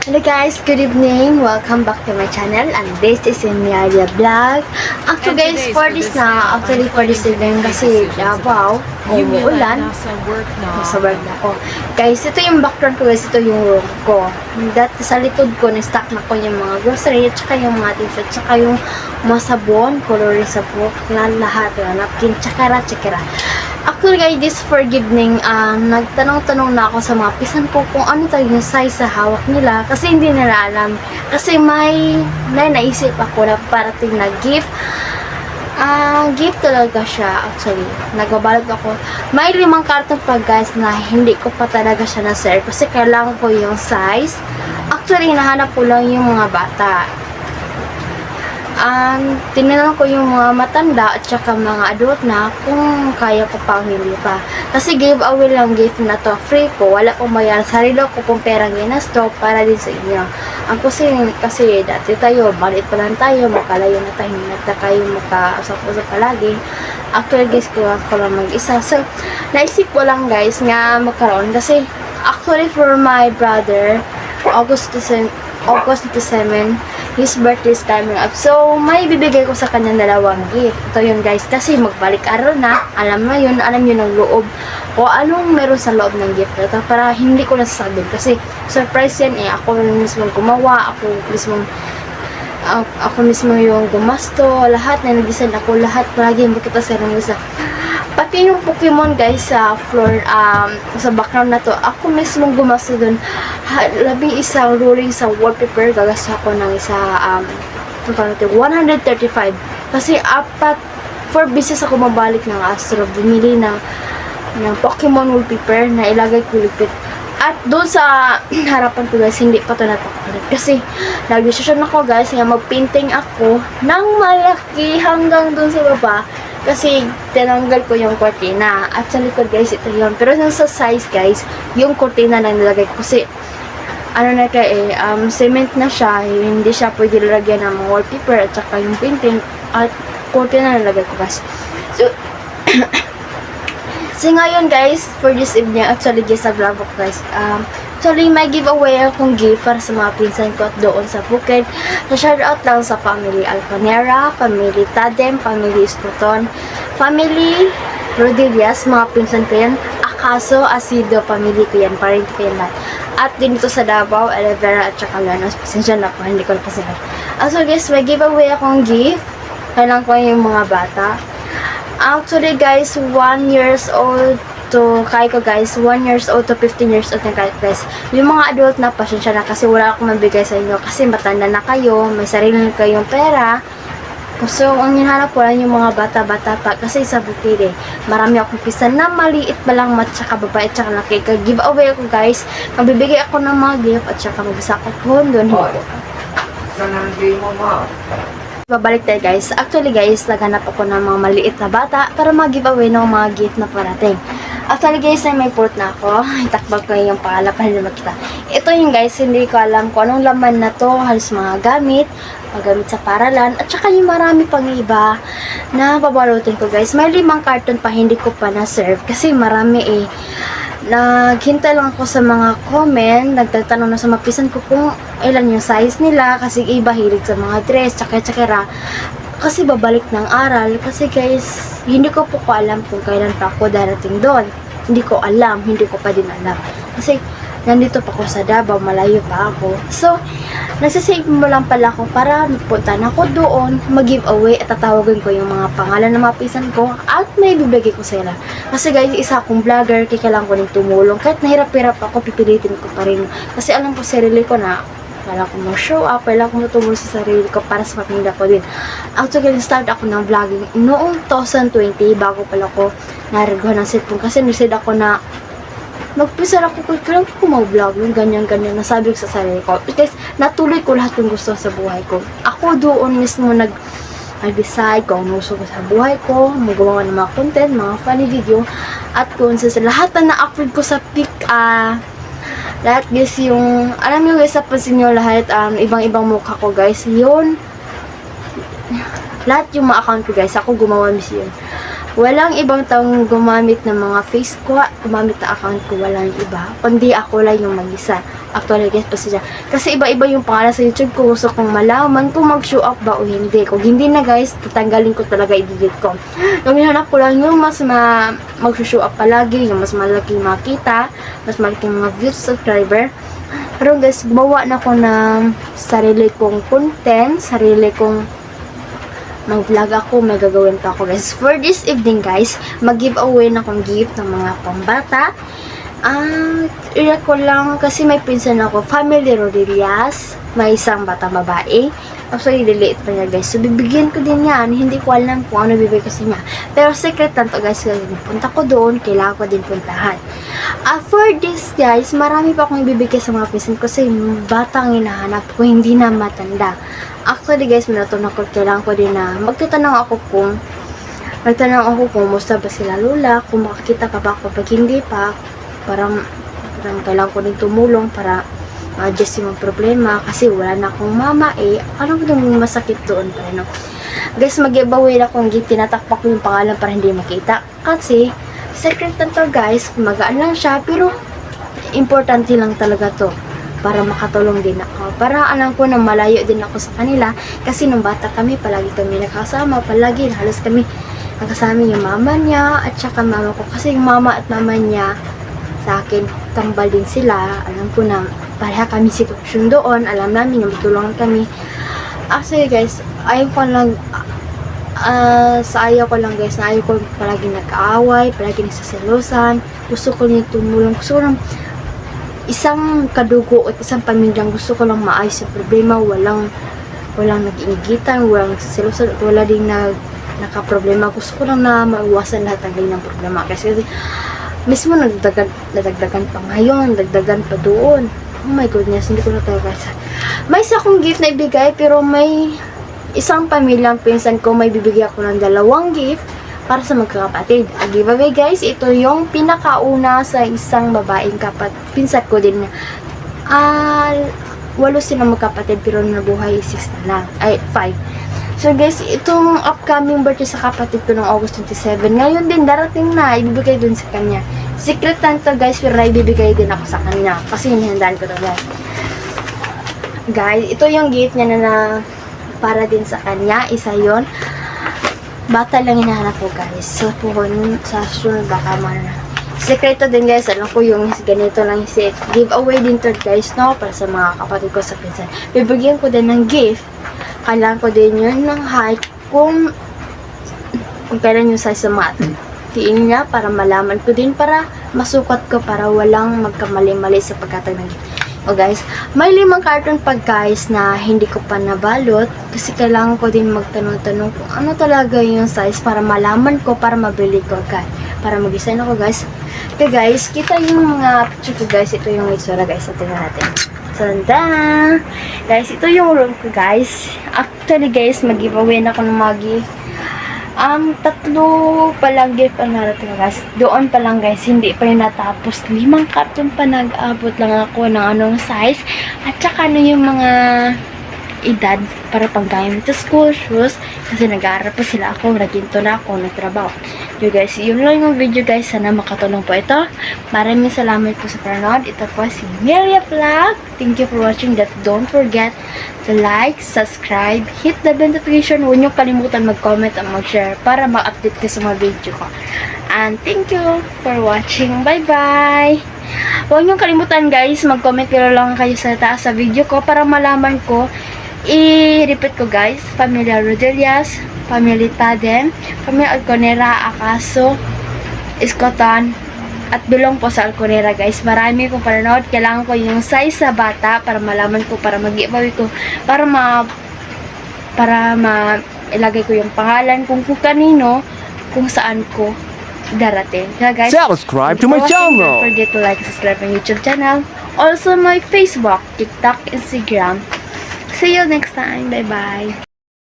Hello guys, good evening. Welcome back to my channel and this is Emilia Vlog. Actually guys, for this evening kasi Davao, umuulan. Nasa work na ako. Guys, ito yung background ko guys, ito yung room ko. Sa likod ko, na-stock na ko yung mga grocery, at saka yung mga t-shirt, at saka yung mga sabon, coloring sabon, lahat, napkin, tsakara. Actually guys, this forgiving, nagtanong-tanong na ako sa mga pisan ko kung ano tayo yung size sa hawak nila kasi hindi nila alam. Kasi may naisip ako na parating na gift. Gift talaga siya actually. Nagbabalot ako. May 5 karton pa guys na hindi ko pa talaga siya na-serve kasi kailangan ko yung size. Actually, hinahanap ko lang yung mga bata. Tinanong ko yung mga matanda at saka mga adult na kung kaya ko pang hindi pa. Kasi giveaway lang gift na to. Free po. Wala pong bayan. Sarili ko pong perang ginasto para din sa inyo. Ang kasi dati tayo, maliit pa lang tayo, makalayo na tayo, hindi na tayo makausap-usap palagi. Actually guys, ko lang mag-isa. So, naisip ko lang guys nga magkaroon. Kasi, actually for my brother, August 27, his birthday is coming up. So, may bibigay ko sa kanya 2 gift. Ito yun guys, kasi magbalik-aral na. Alam yun ang loob. O anong meron sa loob ng gift na ito. Para hindi ko nasasabi. Kasi, surprise yan eh. Ako mismo gumawa. Ako mismo yung gumasto. Lahat na nag-design ako. Lahat. Palagi yung kita sa ng isa. Pati yung Pokemon guys sa floor, sa background na to, ako mismo gumasto dun. 11 rolling sa wallpaper, gagas ako ng isa, 135. Kasi 4 beses ako mabalik ng Astro, bumili ng Pokemon wallpaper na ilagay ko lipit. At doon sa harapan ko guys, hindi pa ito natakulit. Kasi nag-decision ako guys, nga mag-painting ako ng malaki hanggang doon sa baba. Kasi tinanggal ko yung cortina. At sa likod guys, ito yun. Pero sa size guys, yung cortina na nilagay ko. Kasi, cement na siya. Hindi siya pwede lalagyan ng wallpaper at saka yung painting. At cortina na nilagay ko guys. So, ngayon guys, for this evening, actually guys, sa vlog ko guys, actually may giveaway akong gift para sa mga pinsan ko at doon sa Bukid. So, shoutout lang sa family Alconera, family Tadem, family Stuton, family Rodillas, mga pinsan ko yan, Akaso, Asido, family ko yan, parent ko yan lahat. At dito sa Davao, Elevera at saka Lanos, pasensya na po, hindi ko na pasagot. Actually guys, may giveaway akong gift, kailangan ko yung mga bata. Actually guys, 1 years old to 1 years old to 15 years old na guys. Yung mga adult na pasensya na kasi wala akong mabigay sa inyo kasi matanda na kayo, may sarili na kayong pera. So, ang hinahanap ko lang yung mga bata-bata pa kasi sa Bukid marami akong pisan na maliit pa lang tsaka babae tsaka laki. Giveaway ako guys, magbibigay ako ng mga gift at saka magbisa ako doon. Babalik tayo guys. Actually guys, naghanap ako ng mga maliit na bata para mag-giveaway ng mga gift na parating. Actually guys, may pulot na ako. Itakbag ko yung pangalan para hindi makita. Ito yung guys, hindi ko alam kung anong laman na to. Halos mga gamit sa paralan. At saka yung marami pang iba na babalutin ko guys. May 5 karton pa hindi ko pa na-serve kasi marami eh. Naghintay lang ako sa mga comment, nagtatanong na sa mga pisan ko kung ilan yung size nila kasi iba hilig sa mga dress, tsaka kasi babalik ng aral kasi guys, hindi ko alam kung kailan pa ako darating doon. Hindi ko pa din alam kasi nandito pa ako sa Davao, malayo pa ako. So, nagsasave mo lang pala ako para punta na ako doon, mag-giveaway at tatawagin ko yung mga pangalan ng mga pisan ko at may bibigay ko sila. Kasi guys, isa akong vlogger, kailangan ko rin tumulong. Kahit nahirap-hirap ako, pipilitin ko pa rin. Kasi alam ko sarili ko na kailangan ko mag-show up, kailangan ko tumulong sa sarili ko para sa pamilya ko din. Actually, start ako ng vlogging noong 2020, bago pala ako nariguhan ng cellphone. Kasi nasid ako na nagpisar ako kailangan ko mag-vlog yung ganyan nasabi ko sa sarili ko guys, natuloy ko lahat yung gusto sa buhay ko. Ako doon mismo nag-decide kung ano gusto ko sa buhay ko, magawa ng mga content, mga funny video at kung sa lahat na na-upload ko sa lahat guys, yung alam nyo guys, napansin nyo lahat ibang-ibang mukha ko guys, yun lahat yung mga account ko guys, ako gumawa mismo yun. Walang ibang taong gumamit ng mga face ko, gumamit na account ko, walang iba. Kundi ako lang yung mag-isa. Actually, guys, pasensya. Kasi iba-iba yung pangalan sa YouTube ko. Gusto kong malaman kung mag-show up ba o hindi. Kung hindi na, guys, tatanggalin ko talaga, i-delete ko. Yung hinanap ko lang yung mas mag-show up palagi, yung mas malaki makita, mas malaki mga views, subscriber. Pero guys, gumawa na ako ng sarili kong content, sarili kong mag-vlog ako, may gagawin pa ako guys. For this evening guys, mag-giveaway na akong gift ng mga pambata. Iyak ko lang kasi may pinsan ako, family Rodriguez, may isang batang babae. Actually, liliit pa niya guys. So, bibigyan ko din yan. Hindi ko alam kung ano bibigay ko sa niya. Pero secret lang to guys. Punta ko doon, kailangan ko din puntahan. For this guys, marami pa akong ibibigay sa mga pinsan ko kasi batang hinahanap ko, hindi na matanda. Actually guys, minatunan ko, kailangan ko din na magtatanong ako kung musta ba sila lola, kung makakita pa ba ako pag hindi pa, parang kailangan ko din tumulong para ma-adjust yung problema kasi wala na akong mama alam ko yung masakit doon pa no? Guys, mag-giveaway na akong gift, tinatakpak ko yung pangalan para hindi makita kasi secret na to guys, magaan lang siya pero importante lang talaga to para makatulong din ako. Para alam ko na malayo din ako sa kanila. Kasi nung bata kami, palagi kami nakasama. Palagi, halos kami nakasama yung mama niya at saka mama ko. Kasi yung mama at mama niya sa akin, kambal din sila. Alam ko na pareha kami sitwasyon doon. Alam namin yung matulungan kami. Actually guys, ayaw ko lang sa ayaw ko lang guys, na ayaw ko palagi nag-aaway, palagi nagsaselosan. Gusto ko niya tumulong. Gusto ko lang isang kadugo at isang pamilyang gusto ko lang maayos yung problema, walang nag-iingitan, walang selosan, wala din nakaproblema. Gusto ko lang na maiwasan lahat ng ganyan problema kasi mismo nadagdagan pa ngayon, dagdagan pa doon. Oh my goodness, hindi ko na talaga may isa akong gift na ibigay pero may isang pamilyang pinsan ko, may bibigyan ako ng 2 gift para sa magkakapatid. Ang giveaway guys, ito yung pinakauna sa isang babaeng pinsan ko din. 8 silang magkapatid pero nabuhay 6 na lang. 5. So guys, itong upcoming birthday sa kapatid ko ng August 27. Ngayon din, darating na. Ibibigay dun sa kanya. Secret lang to guys, pero ibibigay din ako sa kanya. Kasi hinihandaan ko to guys. Guys, ito yung gift niya na para din sa kanya. Isa yon. Bata lang hinahanap ko guys. So, sa sunod baka man. Sekreto din guys. Alam ko yung ganito lang si giveaway din to guys, no? Para sa mga kapatid ko sa pinsan. Bibigyan ko din ng gift. Kailangan ko din yun ng height kung kailan yung size sa mat. Tiin niya para malaman ko din para masukat ko para walang magkamali-mali sa pagkatag ng gift. O guys, may 5 carton pa guys na hindi ko pa nabalot kasi kailangan ko din magtanong-tanong kung ano talaga yung size para malaman ko para mabili ko guys. Para mag-design ako guys. Okay guys, kita yung mga picture ko guys. Ito yung itsura guys. Tingnan natin. Sanda! Guys, ito yung room ko guys. Actually guys, mag-giveaway na ako ng mga gift. 3 palang gift ang narating guys. Doon pa lang guys, hindi pa yung natapos. 5 carton pa nag-abot lang ako ng anong size. At saka ano yung mga edad para panggamit sa school shoes. Kasi nag-aaral pa sila ako. Naginto na ako, nagtrabaho. So guys, yun lang yung video guys. Sana makatulong po ito. Maraming salamat po sa panonood. Ito po si Melia Vlog. Thank you for watching. Don't forget to like, subscribe, hit the bell notification. Huwag niyo kalimutan mag-comment at mag-share para ma-update ko sa mga video ko. And thank you for watching. Bye-bye! Huwag niyo kalimutan guys, mag-comment lang kayo sa taas sa video ko para malaman ko. I-repeat ko guys, Familia Rodriguez, Family Tadem, Familia Alconera, Acaso, Escotan, at belong po sa Alconera guys. Marami kong panonood. Kailangan ko yung size sa bata para malaman ko, para mag-giveaway ko, para ilagay ko yung pangalan kung kanino, kung saan ko darating. Kaya guys, subscribe to my channel. Don't forget to like and subscribe my YouTube channel. Also my Facebook, TikTok, Instagram. See you next time. Bye-bye.